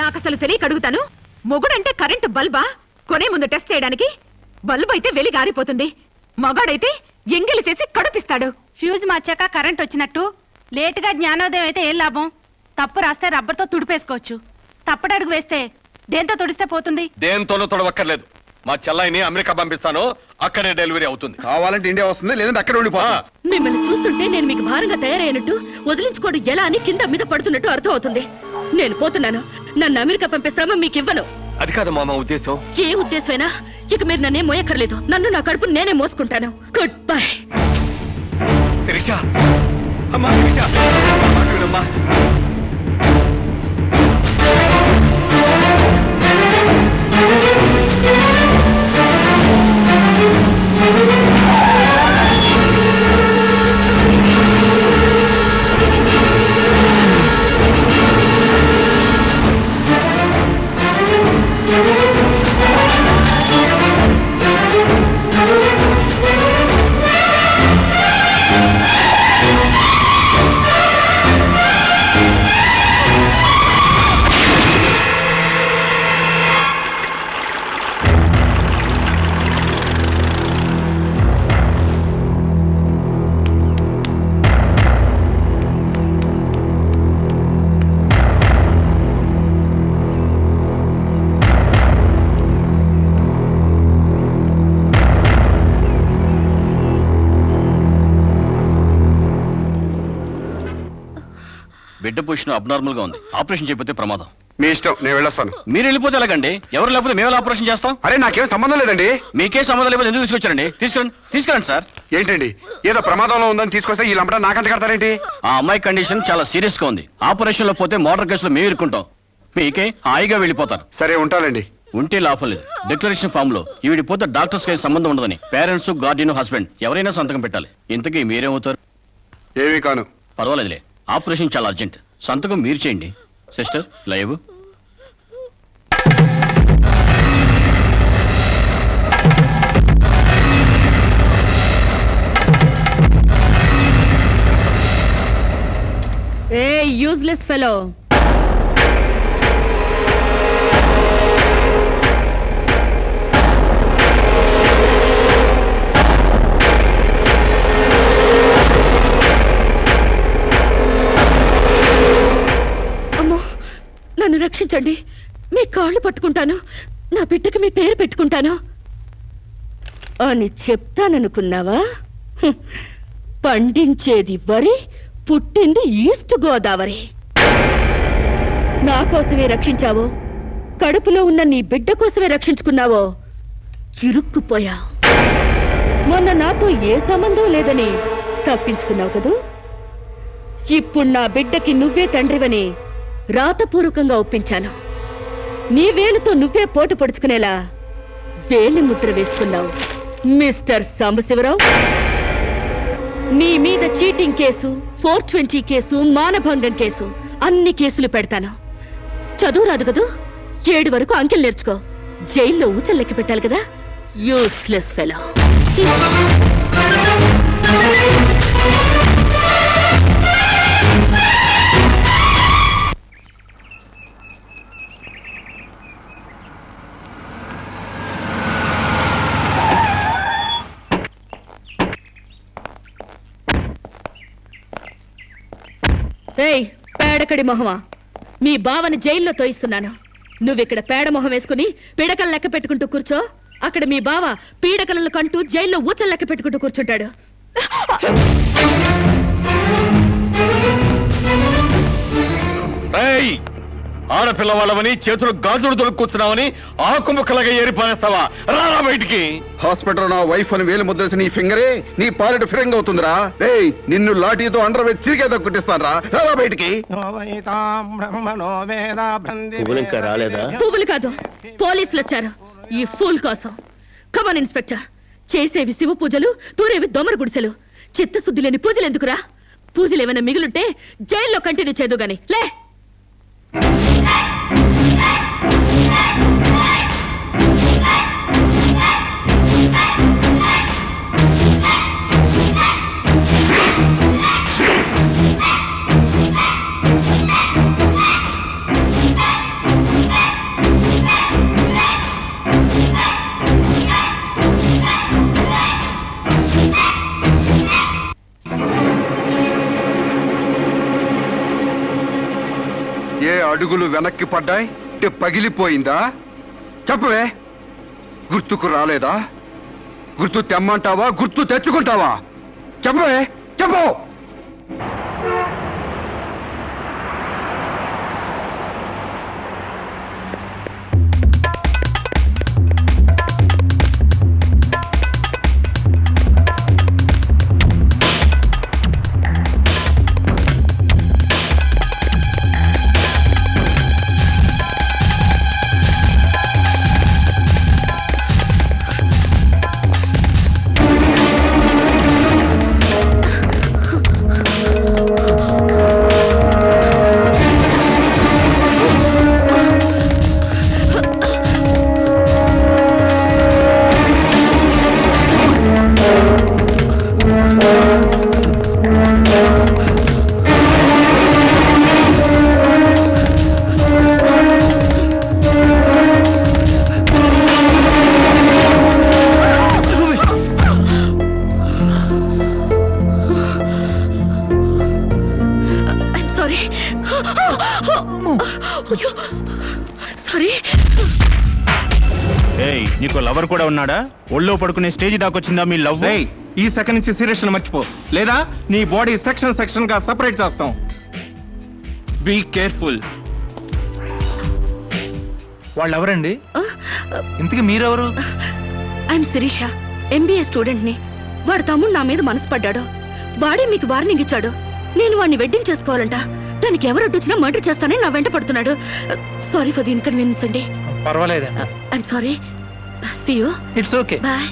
నాకు అసలు తెలియక అడుగుతాను. మొగుడంటే కరెంటు బల్బా? కొనే ముందు టెస్ట్ చేయడానికి. బల్బు అయితే వెలి గారిపోతుంది, మగాడైతే ఎంగిలి చేసి కడుపిస్తాడు. ఫ్యూజ్ మార్చాక కరెంట్ వచ్చినట్టు లేటుగా జ్ఞానోదయం అయితే ఏం లాభం? తప్పు రాస్తే రబ్బర్తో తుడిపేసుకోవచ్చు, తప్పటడుగు వేస్తే దేంతో తుడిస్తే పోతుంది? దేంతోనూ తొడవక్కర్లేదు. మా చెల్లాయిని అమెరికా పంపిస్తాను, అక్కడే డెలివరీ అవుతుంది. కావాలంటే ఇండియా వస్తుంది, లేదంటే అక్కడ ఉండిపోతా. మిమ్మల్ని చూస్తుంటే నేను మీకు భారంగా తయారైనట్టు, వదిలించుకోవడం ఎలా అని కింద మీద పడుతున్నట్టు అర్థం అవుతుంది. నేను పోతున్నాను. నన్ను అమెరికా పంపే శ్రమ మీకు ఇవ్వను. అది కాదు మా ఉద్దేశం. ఏ ఉద్దేశమైనా ఇక మీరు నన్నే మోయక్కర్లేదు. నన్ను నా కడుపు నేనే మోసుకుంటాను. Good bye. శిరీష, అమ్మా శిరీష, అమ్మా. బిడ్డ పొజిషన్ అబ్నార్మల్ గా ఉంది. ఆపరేషన్ చేయకపోతే ప్రమాదం. మీ ఇష్టం, నేను వెళ్ళొస్తాను. మీరు వెళ్ళిపోతే ఎలాగండి? ఎవరు లేకపోతే మేము ఆపరేషన్ చేస్తాం. అరే నాకేం సంబంధం లేదండి. మీకే సంబంధం లేకపోతే ఎందుకు తీసుకొచ్చారండి? తీసుకురండి సార్. ఏంటండి, ఏదో ప్రమాదంలో ఉందని తీసుకొస్తే ఈ లంపట నాకంట కడతారేంటి? ఆ అమ్మాయి కండిషన్ చాలా సీరియస్ గా ఉంది. ఆపరేషన్ లో పోతే మోటార్ కేసులో మేము ఇరుక్కుంటాం. మీకే హాయిగా వెళ్ళిపోతారు. సరే ఉంటానండి. ఉంటే లాభం లేదు. డిక్లరేషన్ ఫామ్ లో ఈవిడి పోతే డాక్టర్స్ కి సంబంధం ఉండదని పేరెంట్స్, గార్డియన్, హస్బెండ్ ఎవరైనా సంతకం పెట్టాలి. ఇంతకీ మీరేమవుతారు? ఏమీ కాను. పర్వాలేదులే, ఆపరేషన్ చాలా అర్జెంట్. సంతకం మీరు చేయండి. Sister live. ఏ యూజ్లెస్ ఫెలో, నన్ను రక్షించండి. మీ కాళ్ళు పట్టుకుంటాను, నా బిడ్డకి మీ పేరు పెట్టుకుంటాను అని చెప్తాననుకున్నావా? పండించేది వరి, పుట్టింది ఈస్ట్ గోదావరి. నా కోసమే రక్షించావో, కడుపులో ఉన్న నీ బిడ్డ కోసమే రక్షించుకున్నావో ఇరుక్కుపోయా. మొన్న నాతో ఏ సంబంధం లేదని తప్పించుకున్నావు కదూ. ఇప్పుడు నా బిడ్డకి నువ్వే తండ్రివని రాతపూర్వకంగా ఒప్పించాను. నీ వేలుతో నువ్వే పోటు పొడుచుకునేలా వేలి ముద్ర వేసుకున్నావు మిస్టర్ సాంబశివరావు. నీ మీద చీటింగ్ కేసు, 420 కేసు, మానభంగం కేసు, అన్ని కేసులు పెడతాను. చదువు రాదు కదూ, 7 వరకు అంకెలు నేర్చుకో. జైల్లో ఊచల్లెక్కి పెట్టాలి కదా. Useless fellow. ఏయ్ పేడకడి మొహమా, మీ బావని జైల్లో తోయిస్తున్నాను. నువ్విక్కడ పేడ మొహం వేసుకుని పీడకలు లెక్క పెట్టుకుంటూ కూర్చో. అక్కడ మీ బావ పీడకలను కంటూ జైల్లో ఊచలు లెక్క పెట్టుకుంటూ కూర్చుంటాడు. ఆడపిల్లవాళ్ళమని చేతులు గాజులు దొరుకుతున్నావని ఆకుముక్కలాగా ఏరిపారేస్తావా? రారా బయటికి. హాస్పిటల్ నా వైఫ్ అని వేలు ముద్రేసి నీ ఫింగరే నీ పాలిట ఫిరంగ్ అవుతుందిరా. ఏయ్ నిన్ను లాఠీతో అండర్ వేసి చిరిగేదో కుట్టిస్తాను రా. రారా బయటికి. పువ్వులు కాదు, పోలీసులు వచ్చారు ఈ ఫూల్ కోసం. Come on inspector. చేసేవి శివ పూజలు, తూరేవి దొమర గుడిసెలు. చిత్తశుద్ధి లేని పూజలు ఎందుకురా? పూజలు ఏమైనా మిగులుంటే జైల్లో కంటిన్యూ చేదు గాని లే. అడుగులు వెనక్కి పడ్డాయి అంటే పగిలిపోయిందా? చెప్పవే, గుర్తుకు రాలేదా? గుర్తు తెమ్మంటావా, గుర్తు తెచ్చుకుంటావా? చెప్పవే, చెప్పు. Sorry sorry. ఏయ్, నీకు లవర్ కూడా ఉన్నాడా? ఒళ్ళో పడుకునే స్టేజ్ దాకొచ్చిందా మీ లవ్? ఈ సెకండ్ నుంచి సీరియస్ మర్చిపో, లేదా నీ బాడీ సెక్షన్ సెక్షన్ గా సెపరేట్ చేస్తాం. Be careful. వాళ్ళు ఎవరండి? ఇంతకీ మీరెవరు? ఐఎమ్ శిరీష, ఎంబీఏ స్టూడెంట్ ని. వాడు తమ్ముడు నా మీద మనసు పడ్డాడు. వాడే మీకు వార్నింగ్ ఇచ్చాడు. నేను వాడిని వెడ్డింగ్ చేసుకోవాలంట. దానికి ఎవరు అడ్డొచ్చినా మర్డర్ చేస్తానని నా వెంట పడుతున్నాడు. సారీ ఫర్ ది ఇన్కన్వీనియన్స్ అండి. పర్వాలేదండి. I'm sorry. See you. It's okay. Bye.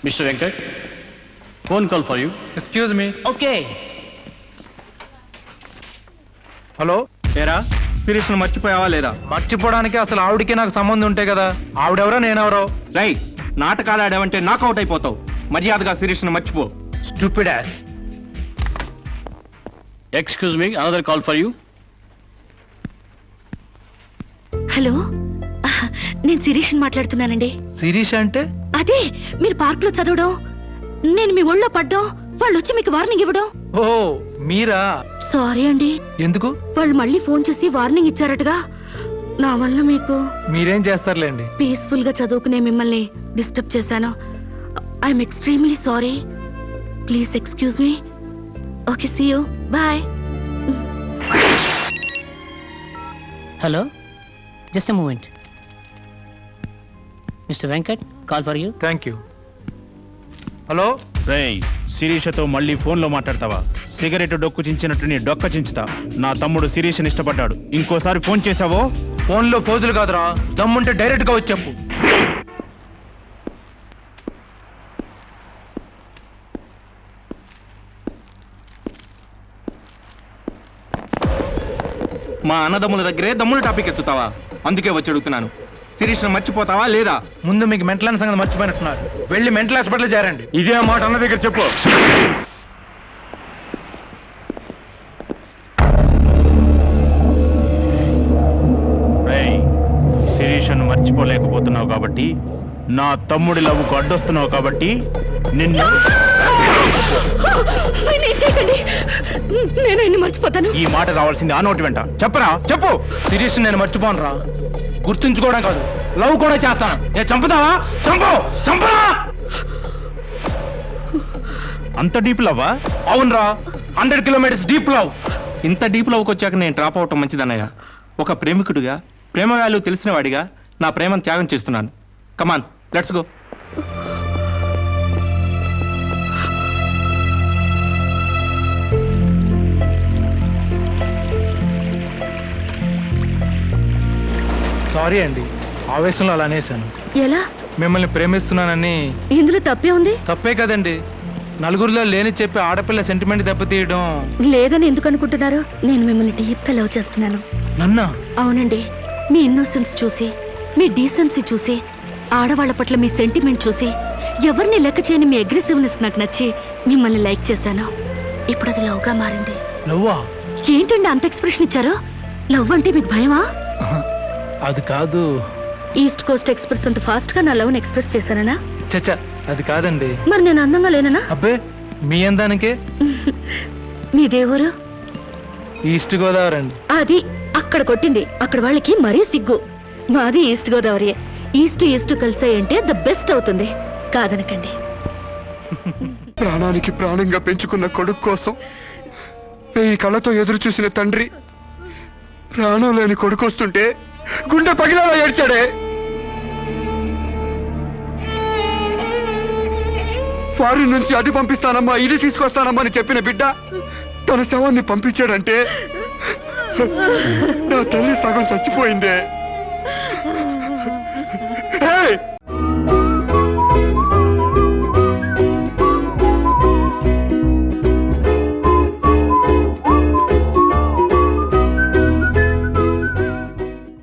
Mister Venkat, phone call for you. Excuse me. Okay. Hello. ఏరా, సీరియస్ మర్చిపోయావా లేదా? మర్చిపోవడానికి అసలు ఆవిడకి నాకు సంబంధం ఉంటే కదా. ఆవిడెవరో నేనెవరో. రై, నాటకాలు ఆడావంటే నాకౌట్ అయిపోతావు. మర్యాదగా సీరియస్ మర్చిపో. Stupid ass. Excuse me, another call for you. Hello, నేను శిరీష్ని మాట్లాడుతున్నానండి. శిరీష అంటే? అదే మీరు పార్క్ లో చదవడం, నేను మీ ఒళ్ళో పడ్డం, వాళ్ళు వచ్చి మీకు వార్నింగ్ ఇవ్వడం. ఓ మీరా? సారీ అండి. ఎందుకు? వాళ్ళు మళ్ళీ ఫోన్ చేసి వార్నింగ్ ఇచ్చారటగా. నా వల్ల మీకు. మీరేం చేస్తారులేండి. పీస్ఫుల్ గా చదువుకునే మిమ్మల్ని డిస్టర్బ్ చేశాను. I'm extremely sorry. Please excuse me. Okay, see you. Bye. Hello, just a moment. Mr. Venkat, call for you. Thank you. Hello. రేయ్, శిరీషతో మళ్ళీ ఫోన్లో మాట్లాడతావా? సిగరెట్ డొక్కు చించినట్టు నీ డొక్క చించుతా. నా తమ్ముడు శిరీషని ఇష్టపడ్డాడు. ఇంకోసారి ఫోన్ చేసావో ఫోన్లో ఫోజులు కాదురా, దమ్ముంటే డైరెక్ట్ గా వచ్చి చెప్పు. మా అన్నదమ్ముల దగ్గరే దమ్ముల టాపిక్ ఎత్తుతావా? అందుకే వచ్చి అడుగుతున్నాను, శిరీష్ మర్చిపోతావా లేదా? ముందు మీకు మెంటల్ సంగతి మర్చిపోయినట్టున్నారు. వెళ్ళి మెంటల్ హాస్పిటల్ చేరండి. ఇదే మాట అన్న దగ్గర చెప్పు. రేయ్, శిరీషను మర్చిపోలేకపోతున్నావు కాబట్టి, నా తమ్ముడి లవ్వుకు అడ్డొస్తున్నావు కాబట్టి నిన్ను. నేను ఆయన్ని మర్చిపోతాను. ఈ మాట రావాల్సింది ఆ నోటి వెంట. చెప్పరా, చెప్పు. శిరీష్ నేను మర్చిపోను రా. గుర్తుంచుకోవడం కాదు, లవ్ కూడా చేస్తాను. నేను చంపుతావా? చంపు, చంపరా. అంత డీప్ లవ్వా? అవునరా, 100 కిలోమీటర్స్ డీప్ లవ్. ఇంత డీప్ లవ్కి వచ్చాక నేను డ్రాప్ అవటం మంచిదన్నయ్య. ఒక ప్రేమికుడిగా, ప్రేమ వాల్యూ తెలిసిన వాడిగా నా ప్రేమను త్యాగం చేస్తున్నాను. కమాన్, లెట్స్ గో. సారీ అండి, ఆవేశంలో అలా అనేశాను. ఎలా? మిమ్మల్ని ప్రేమిస్తున్నానని. ఇందులో తప్పే ఉంది? తప్పే కదండి. నలుగురిలో లేని చెప్పి ఆడపిల్ల సెంటిమెంట్ దెబ్బతీయడం. లేదని ఎందుకు అనుకుంటున్నారు? నేను మిమ్మల్ని డీప్ గా లవ్ చేస్తున్నాను. నన్నా? అవునండి. మీ ఇన్నోసెన్స్ చూసి, మీ డీసెన్సీ చూసి, ఆడవాళ్ల పట్ల మీ సెంటిమెంట్ చూసి, ఎవరిని లెక్క చేయని మీ అగ్రెసివ్నెస్ నాకు నచ్చి మిమ్మల్ని లైక్ చేశాను. ఇప్పుడు అది లవ్ గా మారింది. లవ్వా? ఏంటండి అంత ఎక్స్ప్రెషన్ ఇచ్చారు? లవ్ అంటే మీకు భయమా? అది కాదు. ఈస్ట్ కోస్ట్ ఎక్స్ప్రెస్ అంత ఫాస్ట్ గా నా లవ్ ని ఎక్స్ప్రెస్ చేశానా? చచ్చా, అది కాదండి. మరి నేను అందంగా లేనా? అబ్బే, మీ అందానికే. మీ దేవురు ఈస్ట్ గోదావరి అండి. అది అక్కడ కొట్టింది. అక్కడ వాళ్ళకి మరీ సిగ్గు. మాది ఈస్ట్ గోదావరి. ఈస్ట్ కలిసాయంటే ద బెస్ట్ అవుతుంది. కాదనకండి. ప్రాణానికి ప్రాణంగా పెంచుకున్న కొడుకు కోసం ఈ కళ్ళతో ఎదురు చూసిన తండ్రి ప్రాణం లేని కొడుకు వస్తుంటే గుండె పగిలేలా ఏడ్చాడే. ఫారిన్ నుంచి అది పంపిస్తానమ్మా ఇది తీసుకొస్తానమ్మా అని చెప్పిన బిడ్డ తన శవాన్ని పంపించాడంటే నా తల్లి సగం చచ్చిపోయిందే.